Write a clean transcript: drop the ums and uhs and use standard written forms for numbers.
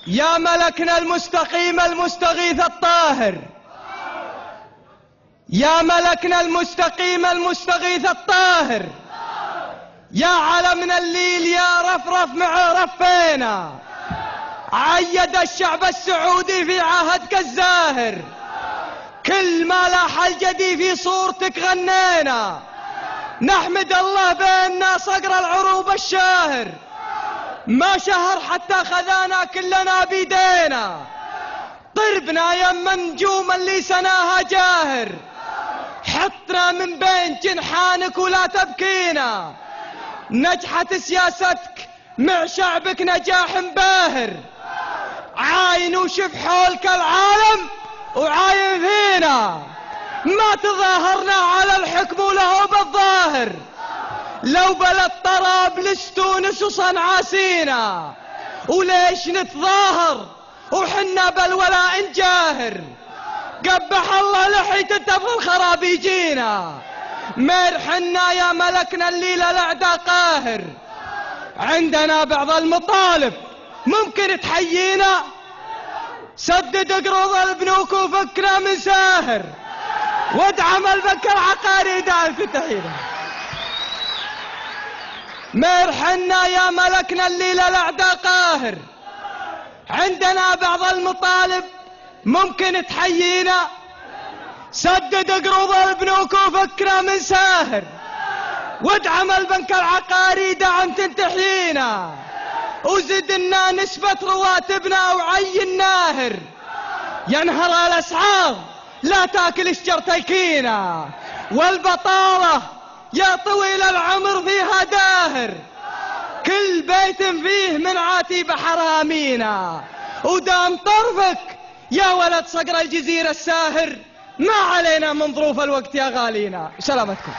يا ملكنا المستقيم المستغيث الطاهر، يا ملكنا المستقيم المستغيث الطاهر، يا علمنا الليل يا رفرف مع رفينا، عيد الشعب السعودي في عهدك الزاهر، كل ما لاح الجدي في صورتك غنينا، نحمد الله بأننا صقر العروب الشاهر، ما شهر حتى خذانا كلنا بيدينا، طربنا يم النجوم اللي سناها جاهر، حطنا من بين جنحانك ولا تبكينا، نجحت سياستك مع شعبك نجاح باهر، عاين وشف حولك العالم وعاين فينا، ما تظاهرنا على الحكم وله بالظاهر، لو بلد طرابلس تونس وصنعاء سينا، وليش نتظاهر وحنا بالولاء نجاهر، قبح الله لحية التفل الخراب يجينا، مرحنا يا ملكنا الليلة الأعداء قاهر، عندنا بعض المطالب ممكن تحيينا، سدد قروض البنوك وفكنا من ساهر، وادعم البنك العقاري دع الفتحينا، مرحنا يا ملكنا الليلة الأعداء قاهر، عندنا بعض المطالب ممكن تحيينا، سدد قروض البنوك وفكنا من ساهر، وادعم البنك العقاري دعم تنتحينا، وزدنا نسبة رواتبنا وعين ناهر، ينهر الأسعار لا تاكل شجرتيكينا، والبطالة يا طويل العمر فيها داهر، كل بيت فيه من عاتي بحرامينا، ودام طرفك يا ولد صقر الجزيرة الساهر، ما علينا من ظروف الوقت يا غالينا. سلامتكم.